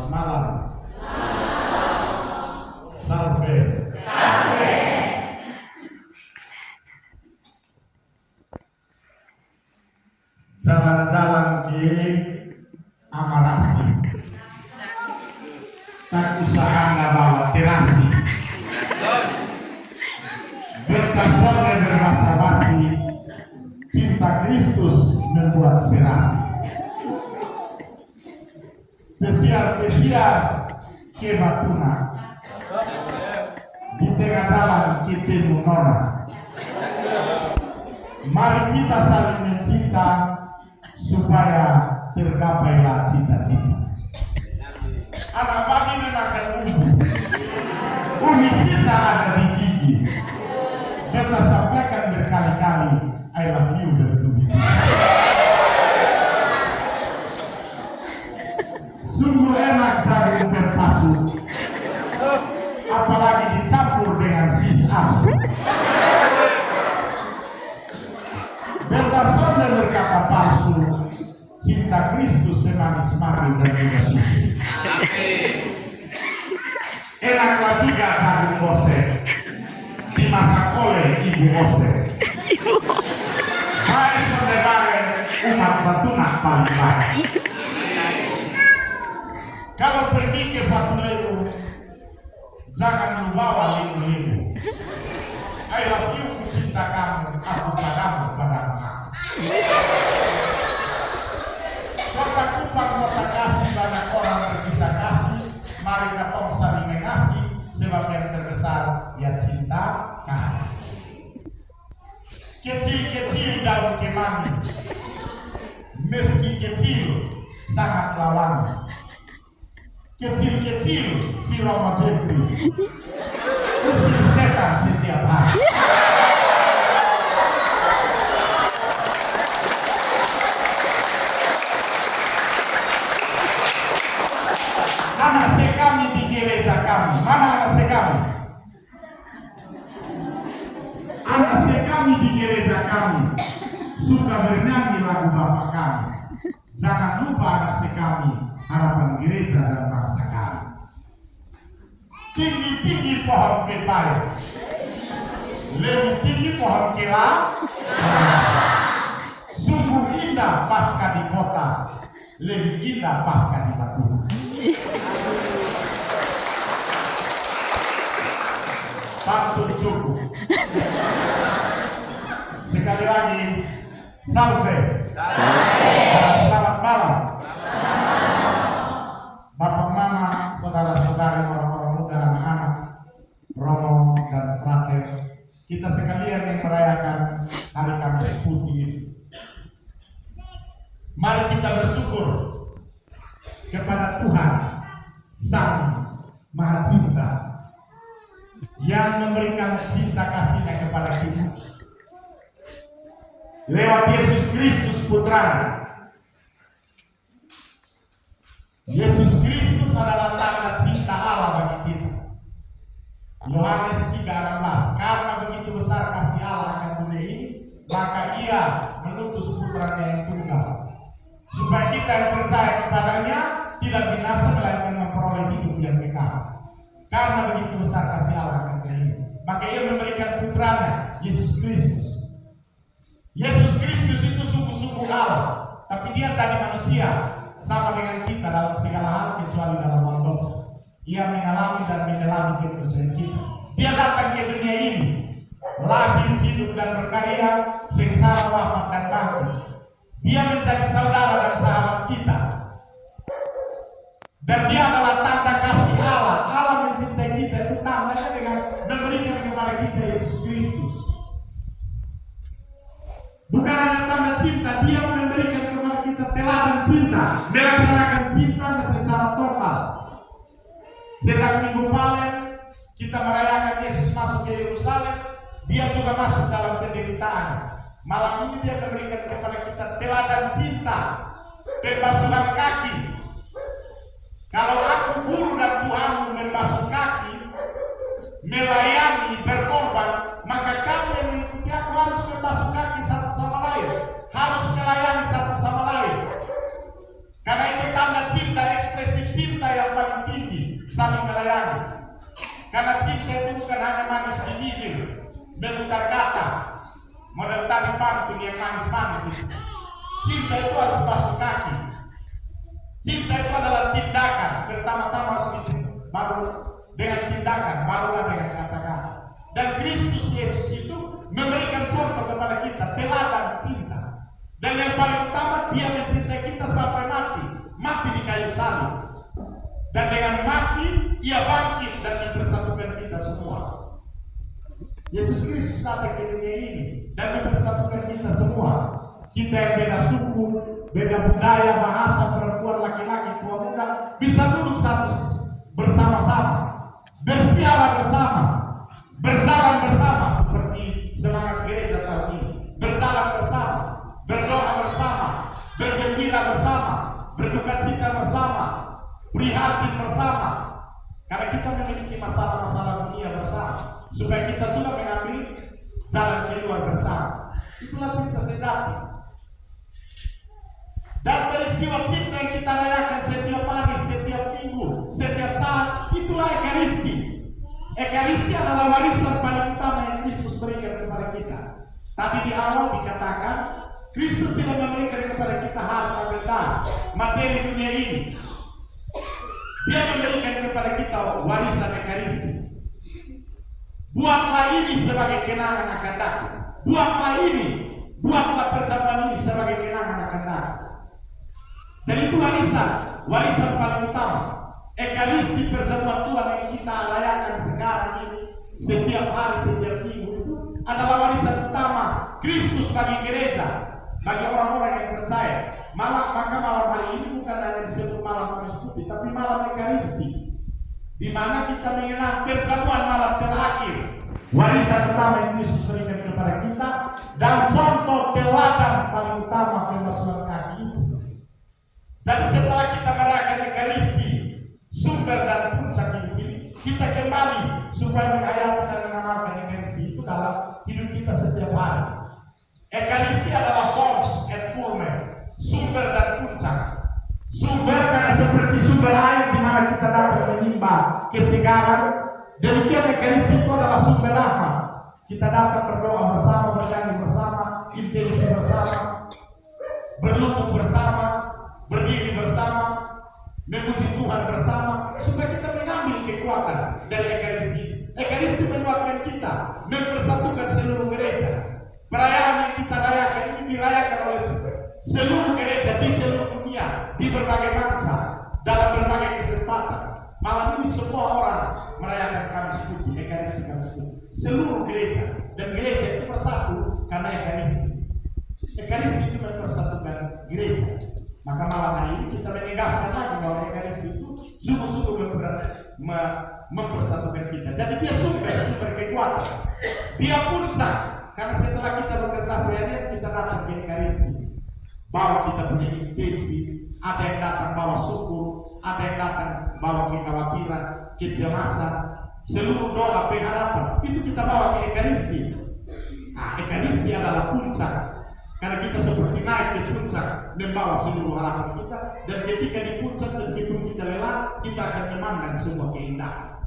malam. Salve. Jalan-jalan di Amarasi. Tak usaha nggak bawa terasi. Bertasone berbasa-basi. Cinta Kristus membuat serasi. Pesiar-pesiar ke Batuna. Di tengah jalan kita menona. Mari kita saling mencinta supaya tergapailah cita-cita. Anak babi memakan umbu. Umi sisa ada di gigi. Beta sampaikan berkali-kali, I love you bertubi. Sungguh enak jagung berpasu, apalagi dicampur dengan sis asu. Beta sonde berkata palsu, cinta Kristus semanis madu dan juga susu. Enaklah jika jagung bose dimasak oleh ibu ose. Hai sonde bareng umat Batuna paling baik. Kalau pergi ke Fatulelu, jangan lupa limu-limu. I love you, ku cinta kamu, aku padamu, padamu. Kota Kupang, kota kasih, banyak orang berkisah kasih. Mari kita saling mengasihi, sebab yang terbesar ya cinta kasih. Kecil-kecil daun kemangi, meski kecil sangat lawan. Kecil-kecil si Romo Jeffrey usir setan setiap hari. Anak sekami di gereja kami. Mana anak sekami? Anak sekami di gereja kami suka bernyanyi lagu Bapak kami. Jangan lupa anak sekami, harapan gereja dan bangsa kami. Tinggi-tinggi pohon pepaya, lebih tinggi pohon kela. Sungguh indah pasca di kota, lebih indah pasca di Batuna. Pantun cukup. Sekali lagi, salve. Selamat malam. Bapak, mama, saudara-saudari, orang-orang muda, anak-anak, Romo dan Frater, kita sekalian yang merayakan hari Kamis Putih ini. Mari kita bersyukur kepada Tuhan Sang Maha Cinta yang memberikan cinta kasih-Nya kepada kita lewat Yesus Kristus Putranya. Yesus Kristus adalah tanda cinta Allah bagi kita. Yohanes 3:16, karena begitu besar kasih Allah akan dunia ini, maka Ia mengutus Putranya yang tunggal, supaya kita yang percaya kepadanya tidak binasa melainkan memperoleh hidup yang kekal. Karena begitu besar kasih Allah akan dunia ini, maka Ia memberikan Putranya, Yesus Kristus. Yesus Kristus itu sungguh-sungguh Allah, tapi Dia jadi manusia, sama dengan kita dalam segala hal kecuali dalam hal dosa. Ia mengalami dan menyelami kepercayaan kita. Dia datang ke dunia ini, lahir, hidup dan berkarya, sengsara, wafat dan bangkit. Dia menjadi saudara dan sahabat kita. Dan Dia adalah tanda kasih Allah. Allah mencintai kita itu tandanya dengan memberikan kepada kita Yesus Kristus. Bukan hanya tanda cinta, Dia memberikan kepada kita teladan cinta, melaksanakan cinta secara total. Sejak Minggu Palem kita merayakan Yesus masuk ke Yerusalem, Dia juga masuk dalam penderitaan. Malam ini Dia memberikan kepada kita teladan cinta, pembasuhan kaki. Kalau aku guru dan Tuhanmu membasuh kaki, melayani, berkorban, maka kamu yang mengikuti aku harus membasuh kaki satu sama lain, harus melayani satu sama lain. Karena itu tanda cinta, ekspresi cinta yang paling bukan hanya manis di bibir, memutar kata, model tali pantun yang manis-manis itu. Cinta itu harus basuh kaki. Cinta itu adalah tindakan. Pertama-tama harus itu, baru dengan tindakan, barulah dengan kata-kata. Dan Kristus Yesus itu memberikan contoh kepada kita, teladan cinta. Dan yang paling utama, dia mencintai kita sampai mati di kayu salib. Dan dengan mati, ia bangkit dan mempersatukan kita semua. Yesus Kristus datang ke dunia ini dan mempersatukan kita semua. Kita yang beda suku, beda budaya, bahasa, perempuan, laki-laki, tua muda, bisa duduk satu bersama-sama, bersiaran bersama, berjalan bersama seperti semangat gereja tahun ini. Berjalan bersama, berdoa bersama, bergembira bersama, berduka cita bersama, prihatin bersama. Karena kita memiliki masalah-masalah dunia bersama, supaya kita juga mengambil jalan keluar bersama. Itulah cinta sejati. Dan peristiwa cinta yang kita rayakan setiap hari, setiap minggu, setiap saat, itulah Ekaristi. Ekaristi adalah warisan paling utama yang Kristus berikan kepada kita. Tadi di awal dikatakan, Kristus tidak memberikan kepada kita harta benda, materi dunia ini. Dia memberikan kepada kita warisan Ekaristi. Buatlah ini sebagai kenangan akan datang. Buatlah perjamuan ini sebagai kenangan akan datang. Dan itu warisan paling utama. Ekaristi, perjamuan Tuhan yang kita rayakan sekarang ini, setiap hari, setiap minggu, itu adalah warisan utama Kristus bagi gereja, bagi orang-orang yang percaya. Maka malam hari ini bukan hanya disebut malam Kamis Putih, tapi malam Ekaristi, di mana kita mengenang perjamuan malam terakhir, warisan utama yang Kristus berikan kepada kita, dan contoh teladan paling utama pembasuhan kaki itu. Jadi setelah kita merayakan Ekaristi, sumber dan puncak hidup ini, kita kembali supaya menghayati dan mengamalkan Ekaristi itu dalam hidup kita setiap hari. Ekaristi adalah fons et fulmen, sumber dan puncak. Sumber karena seperti sumber air di mana kita dapat menimba kesegaran. Demikian Ekaristi itu adalah sumber rahmat. Kita dapat berdoa bersama, bernyanyi bersama, intensi bersama, berlutut bersama, berdiri bersama, memuji Tuhan bersama, supaya kita mengambil kekuatan dari Ekaristi. Ekaristi menguatkan kita, mempersatukan seluruh gereja. Perayaan yang kita rayakan ini dirayakan oleh seluruh gereja di seluruh dunia, di berbagai bangsa, dalam berbagai kesempatan. Malam ini semua orang merayakan Kamis Putih, Ekaristi Kamis Putih. Seluruh gereja, dan gereja itu bersatu karena Ekaristi. Ekaristi itu mempersatukan gereja. Maka malam hari ini kita menegaskan lagi bahwa Ekaristi itu sungguh-sungguh mempersatukan kita. Jadi dia sumber kekuatan. Dia puncak. Karena setelah kita bekerja seharian, kita datang ke Ekaristi. Bahwa kita punya intensi. Ada yang datang bawa syukur, ada yang datang bawa kekhawatiran, kecemasan, seluruh doa, pengharapan. Itu kita bawa ke Ekaristi. Nah, Ekaristi adalah puncak. Karena kita seperti naik ke puncak, membawa seluruh harapan kita, dan ketika di puncak meskipun kita lelah, kita akan memandang semua keindahan.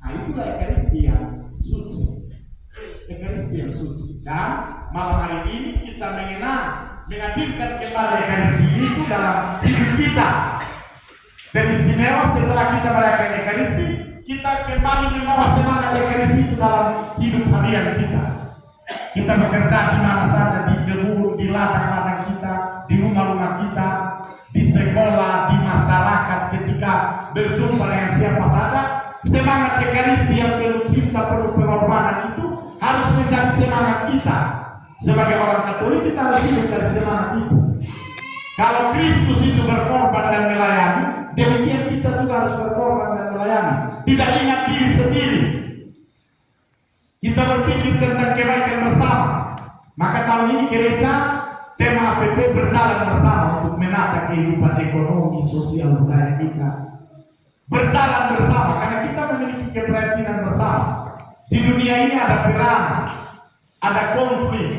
Nah, itulah Ekaristi yang suci. Ekaristi yang suci. Dan malam hari ini kita menghadirkan kembali Ekaristi itu dalam hidup kita. Dan istimewa setelah kita merayakan Ekaristi, kita kembali membawa semangat Ekaristi itu dalam hidup harian kita. Kita bekerja di mana saja, di kebun, di ladang-ladang kita, di rumah-rumah kita, di sekolah, di masyarakat, ketika berjumpa dengan siapa saja, semangat Ekaristi yang penuh cinta, penuh pengorbanan itu harus menjadi semangat kita. Sebagai orang Katolik kita harus hidup dari semangat itu. Kalau Kristus itu berkorban dan melayani, demikian kita juga harus berkorban dan melayani. Tidak ingat diri sendiri. Kita berpikir tentang kebaikan bersama. Maka tahun ini gereja tema APP berjalan bersama untuk menata kehidupan ekonomi, sosial, budaya kita. Berjalan bersama karena kita memiliki keprihatinan bersama. Di dunia ini ada perang, ada konflik,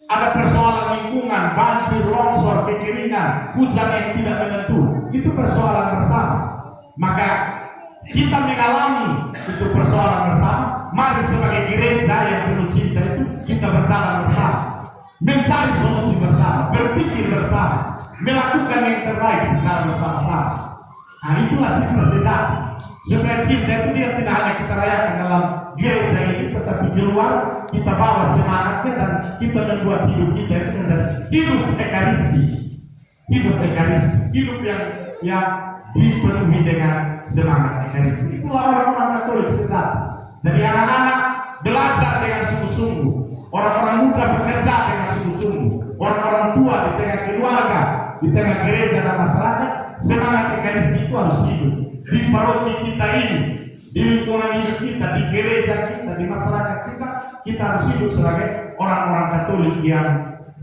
ada persoalan lingkungan, banjir, longsor, kekeringan, hujan yang tidak menentu. Itu persoalan bersama. Maka kita mengalami itu persoalan bersama. mari sebagai gereja yang penuh cinta itu kita berjalan bersama, mencari solusi bersama, berpikir bersama, melakukan yang terbaik secara bersama-sama. Nah, itulah cinta sejati. Supaya cinta itu dia tidak hanya kita rayakan dalam gereja ini, tetapi di luar kita bawa semangatnya dan kita membuat hidup kita itu menjadi hidup ekaristi, hidup yang dipenuhi dengan semangat ekaristi. Itulah orang-orang Katolik sejati. Jadi anak-anak belajar dengan sungguh-sungguh, orang-orang muda bekerja dengan sungguh-sungguh, orang-orang tua di tengah keluarga, di tengah gereja dan masyarakat, semangat ekaristi itu harus hidup di paroki kita ini, di lingkungan hidup kita, di gereja kita, di masyarakat kita. Kita harus hidup sebagai orang-orang Katolik yang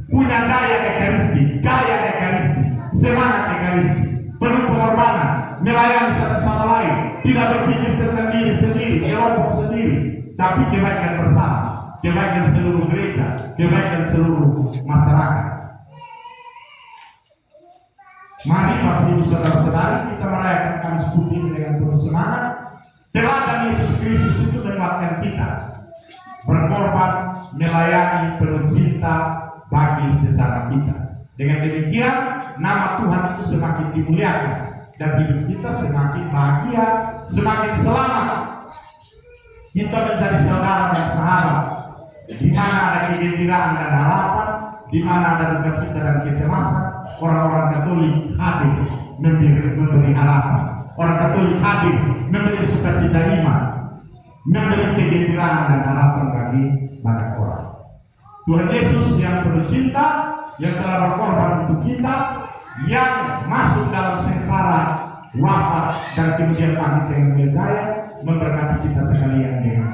punya daya ekaristi, semangat ekaristi, penuh pengorbanan, melayani satu sama lain, tidak berpikir tentang diri sendiri, kelompok sendiri, tapi kebaikan bersama, kebaikan seluruh gereja, kebaikan seluruh masyarakat. Mari Bapak Ibu Saudara-saudari, kita merayakan Kamis Putih ini dengan penuh semangat. Teladan Yesus Kristus itu menguatkan kita berkorban, melayani, penuh cinta bagi sesama kita. Dengan demikian nama Tuhan itu semakin dimuliakan dan hidup kita semakin bahagia, semakin selamat. Kita menjadi saudara dan sahabat, di mana ada kegembiraan dan harapan, di mana ada duka cita dan kecemasan. Orang-orang Katolik hadir memberi harapan. Orang Katolik hadir memberi sukacita iman, memberi kegembiraan dan harapan bagi banyak orang. Tuhan Yesus yang penuh cinta, yang telah berkorban untuk kita, yang masuk dalam sengsara, wafat dan kemudian bangkit dengan mulia, memberkati kita sekalian dengan